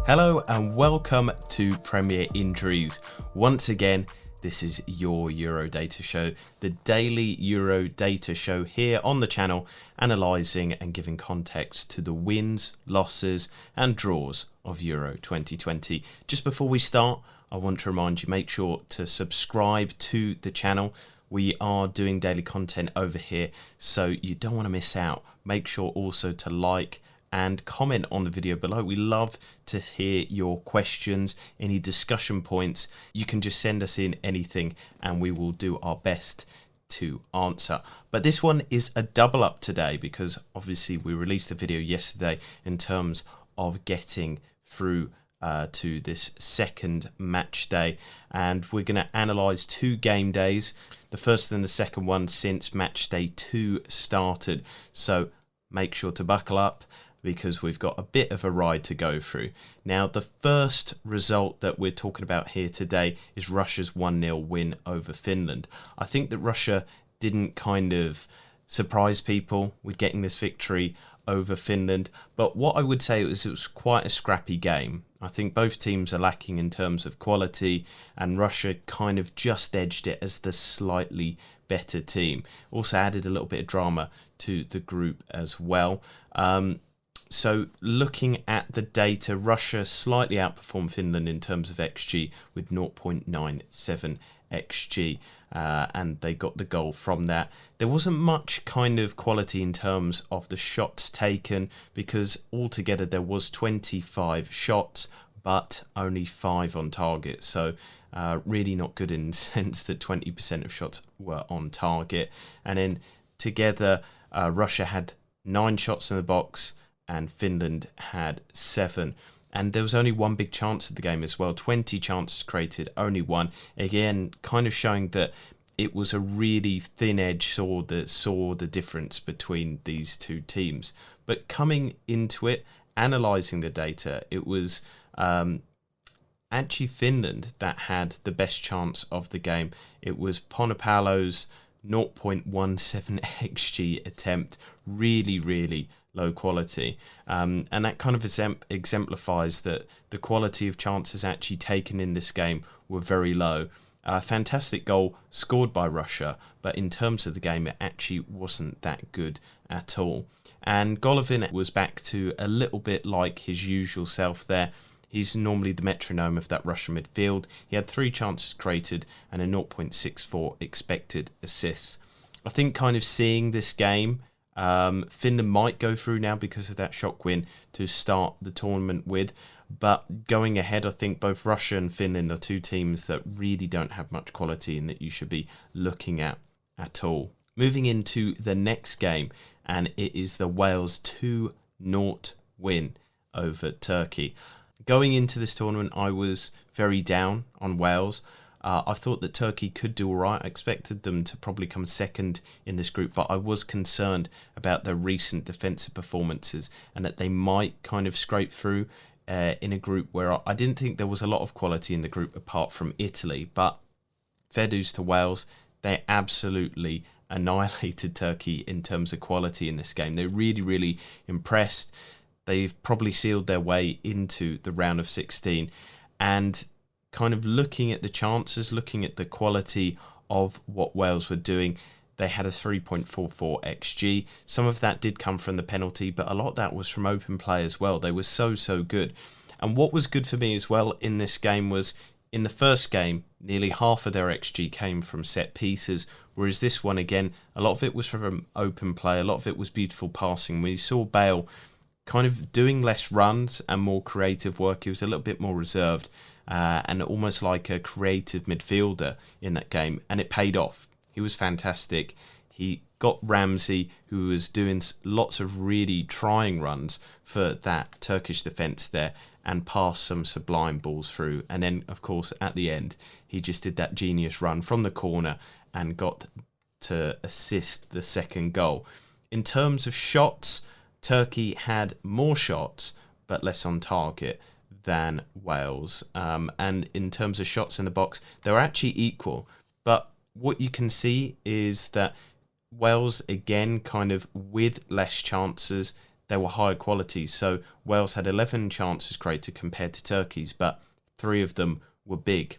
Hello and welcome to Premier Injuries. Once again, this is your Euro Data Show, the daily Euro Data Show here on the channel, analysing and giving context to the wins, losses and draws of Euro 2020. Just before we start, I want to remind you, make sure to subscribe to the channel. We are doing daily content over here, so you don't want to miss out. Make sure also to like and comment on the video below. We love to hear your questions, any discussion points. You can just send us in anything and we will do our best to answer. But this one is a double up today because obviously we released a video yesterday in terms of getting through to this second match day, and we're going to analyse two game days, the first and the second one since match day 2 started. So make sure to buckle up because we've got a bit of a ride to go through. Now, the first result that we're talking about here today is Russia's 1-0 win over Finland. I think that Russia didn't kind of surprise people with getting this victory over Finland, but what I would say is it was quite a scrappy game. I think both teams are lacking in terms of quality, and Russia kind of just edged it as the slightly better team. Also added a little bit of drama to the group as well. So looking at the data, Russia slightly outperformed Finland in terms of XG with 0.97 XG, and they got the goal from that. There wasn't much kind of quality in terms of the shots taken because altogether there was 25 shots but only 5 on target. So really not good in the sense that 20% of shots were on target. And then together Russia had 9 shots in the box and Finland had 7. And there was only one big chance of the game as well. 20 chances created, only one. Again, kind of showing that it was a really thin-edged sword that saw the difference between these two teams. But coming into it, analysing the data, it was actually Finland that had the best chance of the game. It was Ponapalo's 0.17 XG attempt, really low quality, and that kind of exemplifies that the quality of chances actually taken in this game were very low. A fantastic goal scored by Russia, but in terms of the game it actually wasn't that good at all. And Golovin was back to a little bit like his usual self there. He's normally the metronome of that Russian midfield. He had 3 chances created and a 0.64 expected assists. I think kind of seeing this game, Finland might go through now because of that shock win to start the tournament with. But going ahead, I think both Russia and Finland are two teams that really don't have much quality and that you should be looking at all. Moving into the next game, and it is the Wales 2-0 win over Turkey. Going into this tournament, I was very down on Wales. I thought that Turkey could do all right. I expected them to probably come second in this group, but I was concerned about their recent defensive performances and that they might kind of scrape through in a group where I didn't think there was a lot of quality in the group apart from Italy. But fair dues to Wales, they absolutely annihilated Turkey in terms of quality in this game. They really impressed. They've probably sealed their way into the round of 16, and kind of looking at the chances, looking at the quality of what Wales were doing, they had a 3.44 XG. Some of that did come from the penalty, but a lot of that was from open play as well. They were so good. And what was good for me as well in this game was, in the first game, nearly half of their XG came from set pieces, whereas this one, again, a lot of it was from open play, a lot of it was beautiful passing. We saw Bale kind of doing less runs and more creative work. He was a little bit more reserved and almost like a creative midfielder in that game, and it paid off. He was fantastic. He got Ramsey, who was doing lots of really trying runs for that Turkish defence there, and passed some sublime balls through. And then, of course, at the end, he just did that genius run from the corner and got to assist the second goal. In terms of shots, Turkey had more shots, but less on target than Wales. And in terms of shots in the box, they were actually equal. But what you can see is that Wales, again, kind of with less chances, they were higher quality. So Wales had 11 chances created compared to Turkey's, but 3 of them were big.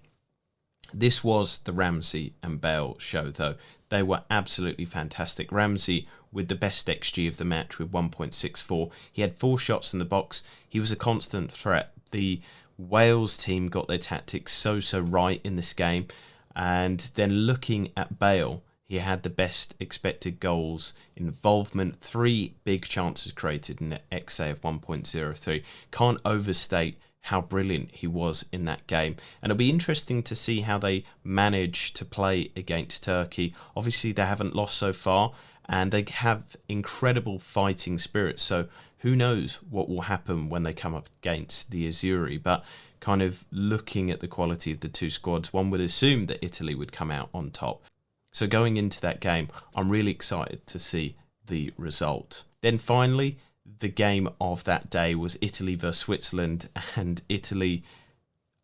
This was the Ramsey and Bale show, though. They were absolutely fantastic. Ramsey with the best XG of the match with 1.64. He had 4 shots in the box. He was a constant threat. The Wales team got their tactics so right in this game. And then looking at Bale, he had the best expected goals involvement, 3 big chances created in an XA of 1.03. Can't overstate how brilliant he was in that game. And it'll be interesting to see how they manage to play against Turkey. Obviously, they haven't lost so far, and they have incredible fighting spirit. So who knows what will happen when they come up against the Azzurri. But kind of looking at the quality of the 2 squads, one would assume that Italy would come out on top. So going into that game, I'm really excited to see the result. Then finally, the game of that day was Italy versus Switzerland, and Italy,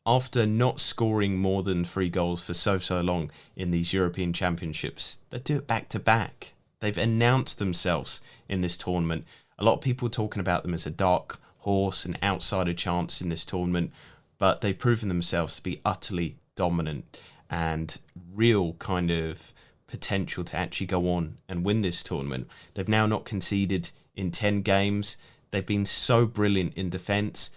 after not scoring more than 3 goals for so long in these European Championships, they do it back to back. They've announced themselves in this tournament. A lot of people talking about them as a dark horse, an outsider chance in this tournament, but they've proven themselves to be utterly dominant and real kind of potential to actually go on and win this tournament. They've now not conceded in 10 games. They've been so brilliant in defence,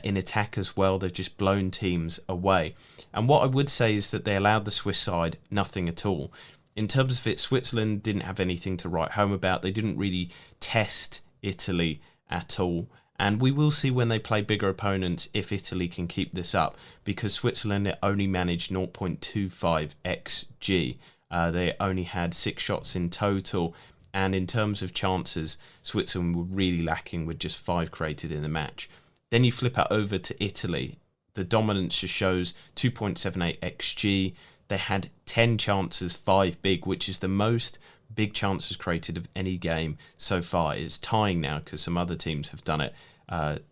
in attack as well. They've just blown teams away. And what I would say is that they allowed the Swiss side nothing at all. In terms of it, Switzerland didn't have anything to write home about. They didn't really test Italy at all. And we will see when they play bigger opponents if Italy can keep this up, because Switzerland only managed 0.25 XG. They only had 6 shots in total. And in terms of chances, Switzerland were really lacking with just 5 created in the match. Then you flip it over to Italy. The dominance just shows 2.78 XG. They had 10 chances, 5 big, which is the most big chances created of any game so far. It's tying now because some other teams have done it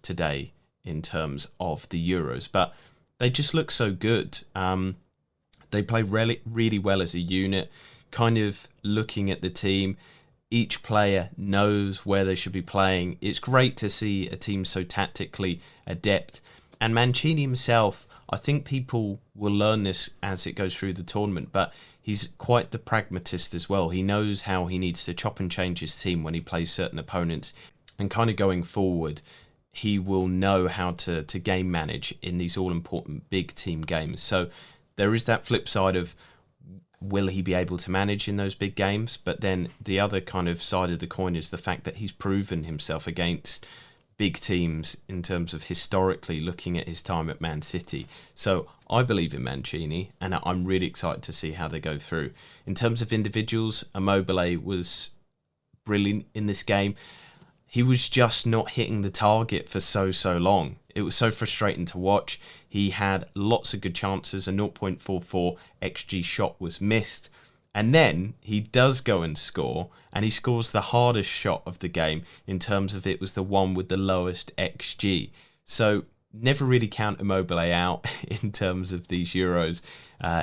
today in terms of the Euros. But they just look so good. They play really well as a unit, kind of looking at the team. Each player knows where they should be playing. It's great to see a team so tactically adept. And Mancini himself, I think people will learn this as it goes through the tournament, but he's quite the pragmatist as well. He knows how he needs to chop and change his team when he plays certain opponents. And kind of going forward, he will know how to game manage in these all-important big team games. So there is that flip side of, will he be able to manage in those big games? But then the other kind of side of the coin is the fact that he's proven himself against big teams in terms of historically looking at his time at Man City. So I believe in Mancini, and I'm really excited to see how they go through. In terms of individuals, Immobile was brilliant in this game. He was just not hitting the target for so long. It was so frustrating to watch. He had lots of good chances. A 0.44 XG shot was missed. And then he does go and score, and he scores the hardest shot of the game in terms of it was the one with the lowest XG. So never really count Immobile out in terms of these Euros.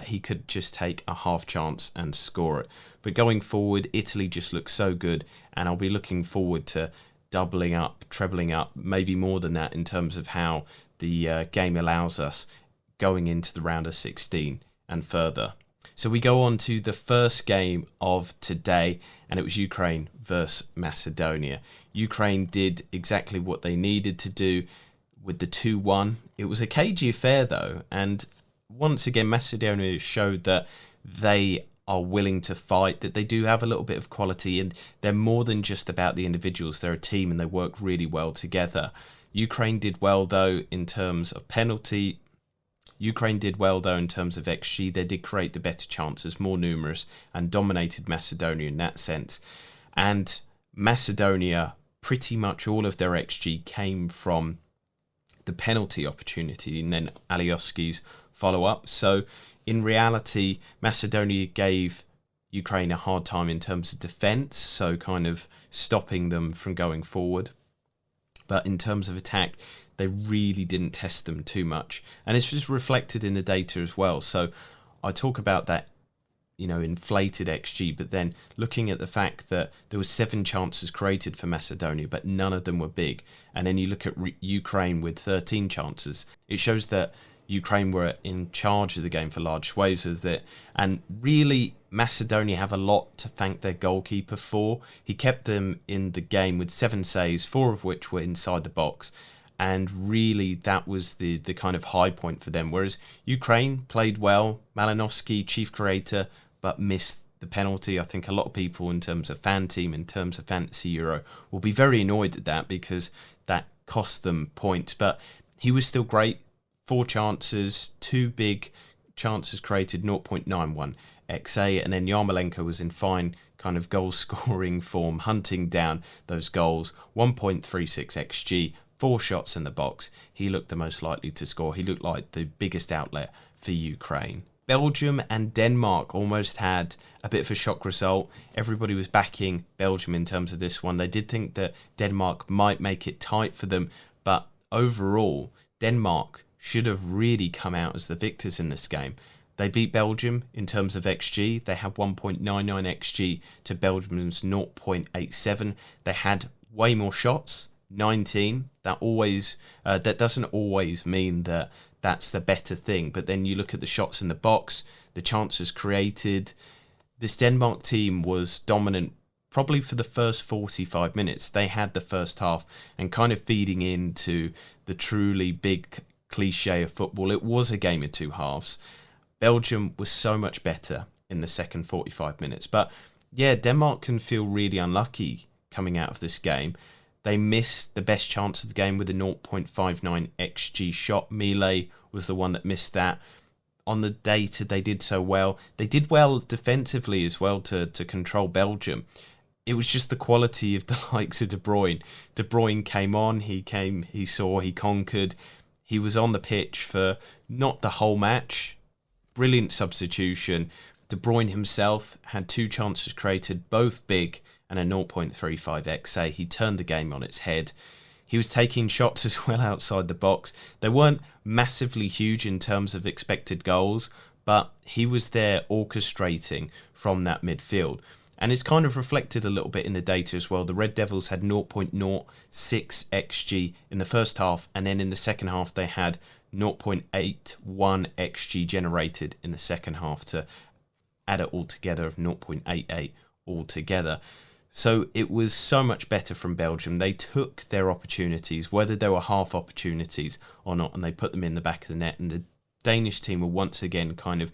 He could just take a half chance and score it. But going forward, Italy just looks so good, and I'll be looking forward to doubling up, trebling up, maybe more than that in terms of how the game allows us going into the round of 16 and further. So we go on to the first game of today, and it was Ukraine versus Macedonia. Ukraine did exactly what they needed to do with the 2-1. It was a cagey affair though, and once again Macedonia showed that they are willing to fight, that they do have a little bit of quality, and they're more than just about the individuals. They're a team and they work really well together. Ukraine did well though in terms of penalty. Ukraine did well though in terms of XG. They did create the better chances, more numerous, and dominated Macedonia in that sense. And Macedonia, pretty much all of their XG came from the penalty opportunity and then Alioski's follow-up. So in reality, Macedonia gave Ukraine a hard time in terms of defence, so kind of stopping them from going forward. But in terms of attack, they really didn't test them too much. And it's just reflected in the data as well. So I talk about that inflated XG, but then looking at the fact that there were 7 chances created for Macedonia, but none of them were big, and then you look at Ukraine with 13 chances, it shows that Ukraine were in charge of the game for large swathes of it, and really Macedonia have a lot to thank their goalkeeper for. He kept them in the game with 7 saves, 4 of which were inside the box, and really that was the kind of high point for them, whereas Ukraine played well. Malinovsky, chief creator, but missed the penalty. I think a lot of people in terms of fan team, in terms of Fantasy Euro, will be very annoyed at that because that cost them points, but he was still great. 4 chances, 2 big chances created, 0.91 XA, and then Yarmolenko was in fine kind of goal scoring form, hunting down those goals, 1.36 XG, 4 shots in the box. He looked the most likely to score. He looked like the biggest outlet for Ukraine. Belgium and Denmark almost had a bit of a shock result. Everybody was backing Belgium in terms of this one. They did think that Denmark might make it tight for them, but overall, Denmark should have really come out as the victors in this game. They beat Belgium in terms of XG. They had 1.99 XG to Belgium's 0.87. They had way more shots, 19. That doesn't always mean that that's the better thing. But then you look at the shots in the box, the chances created. This Denmark team was dominant probably for the first 45 minutes. They had the first half, and kind of feeding into the truly big cliche of football, it was a game of 2 halves. Belgium was so much better in the second 45 minutes. But yeah, Denmark can feel really unlucky coming out of this game. They missed the best chance of the game with a 0.59 XG shot. Millet was the one that missed that. On the data, they did so well. They did well defensively as well to control Belgium. It was just the quality of the likes of De Bruyne. De Bruyne came on, he conquered. He was on the pitch for not the whole match. Brilliant substitution. De Bruyne himself had 2 chances created, both big, and a 0.35 XA. He turned the game on its head. He was taking shots as well outside the box. They weren't massively huge in terms of expected goals, but he was there orchestrating from that midfield. And it's kind of reflected a little bit in the data as well. The Red Devils had 0.06 XG in the first half, and then in the second half they had 0.81 XG generated in the second half to add it all together of 0.88 altogether. So it was so much better from Belgium. They took their opportunities, whether they were half opportunities or not, and they put them in the back of the net. And the Danish team were once again kind of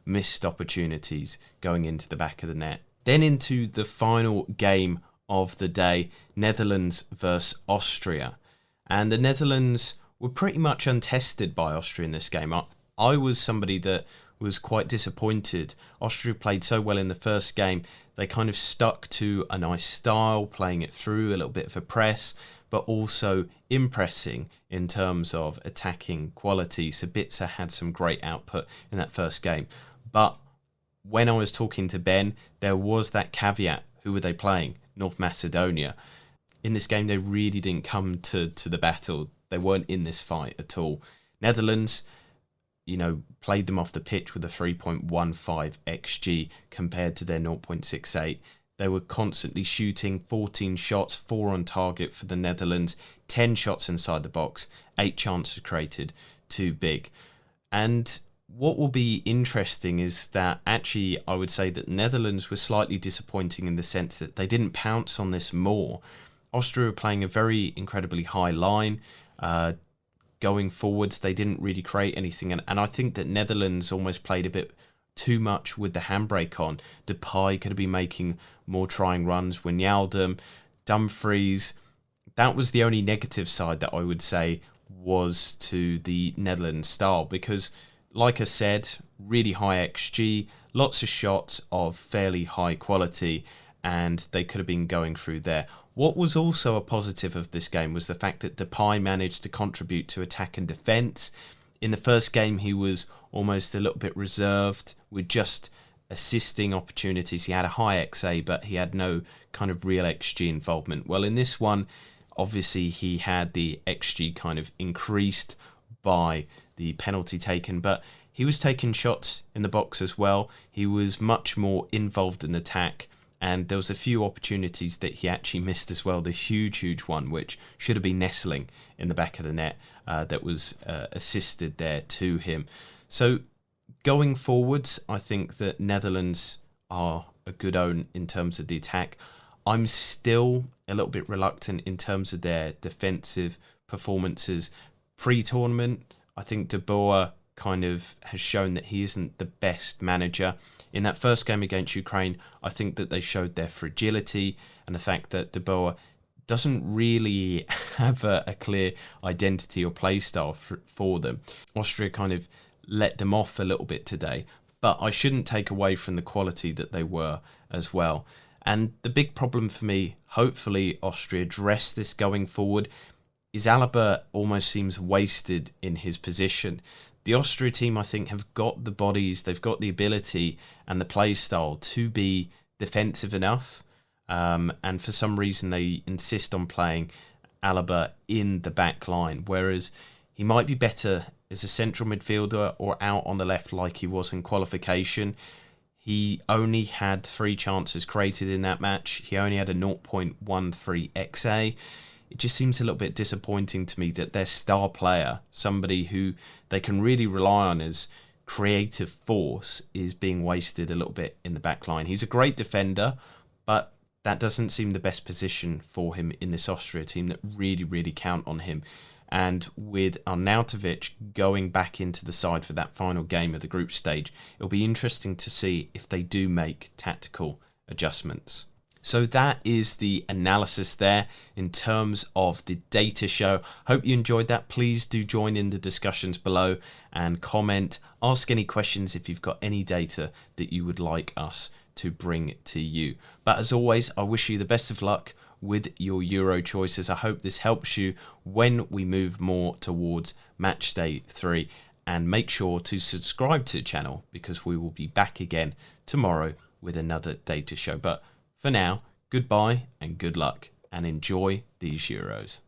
missed opportunities going into the back of the net. Then into the final game of the day, Netherlands versus Austria. And the Netherlands were pretty much untested by Austria in this game. I was somebody that was quite disappointed. Austria played so well in the first game. They kind of stuck to a nice style, playing it through, a little bit of a press, but also impressing in terms of attacking quality. Sabitzer had some great output in that first game. But when I was talking to Ben, there was that caveat. Who were they playing? North Macedonia. In this game, they really didn't come to the battle. They weren't in this fight at all. Netherlands, played them off the pitch with a 3.15 XG compared to their 0.68. They were constantly shooting, 14 shots, 4 on target for the Netherlands, 10 shots inside the box, 8 chances created, 2 big. And what will be interesting is that actually I would say that Netherlands were slightly disappointing in the sense that they didn't pounce on this more. Austria were playing a very incredibly high line. Going forwards, they didn't really create anything. And I think that Netherlands almost played a bit too much with the handbrake on. Depay could have been making more trying runs. Wijnaldum, Dumfries. That was the only negative side that I would say was to the Netherlands style. Because, like I said, really high XG, lots of shots of fairly high quality, and they could have been going through there. What was also a positive of this game was the fact that Depay managed to contribute to attack and defence. In the first game, he was almost a little bit reserved with just assisting opportunities. He had a high XA, but he had no kind of real XG involvement. Well, in this one, obviously, he had the XG kind of increased by the penalty taken, but he was taking shots in the box as well. He was much more involved in attack, and there was a few opportunities that he actually missed as well. The huge one, which should have been nestling in the back of the net, that was assisted there to him. So going forwards, I think that Netherlands are a good own in terms of the attack. I'm still a little bit reluctant in terms of their defensive performances. Pre-tournament, I think De Boer kind of has shown that he isn't the best manager. In that first game against Ukraine, I think that they showed their fragility and the fact that De Boer doesn't really have a clear identity or play style for them. Austria kind of let them off a little bit today, but I shouldn't take away from the quality that they were as well. And the big problem for me, hopefully Austria address this going forward, is Alaba almost seems wasted in his position. The Austria team, I think, have got the bodies, they've got the ability and the play style to be defensive enough. And for some reason, they insist on playing Alaba in the back line, whereas he might be better as a central midfielder or out on the left like he was in qualification. He only had 3 chances created in that match. He only had a 0.13 XA. It just seems a little bit disappointing to me that their star player, somebody who they can really rely on as creative force, is being wasted a little bit in the back line. He's a great defender, but that doesn't seem the best position for him in this Austria team that really count on him. And with Arnautovic going back into the side for that final game of the group stage, it'll be interesting to see if they do make tactical adjustments. So that is the analysis there in terms of the data show. Hope you enjoyed that. Please do join in the discussions below and comment. Ask any questions if you've got any data that you would like us to bring to you. But as always, I wish you the best of luck with your Euro choices. I hope this helps you when we move more towards match day 3, and make sure to subscribe to the channel because we will be back again tomorrow with another data show. But for now, goodbye and good luck, and enjoy these Euros.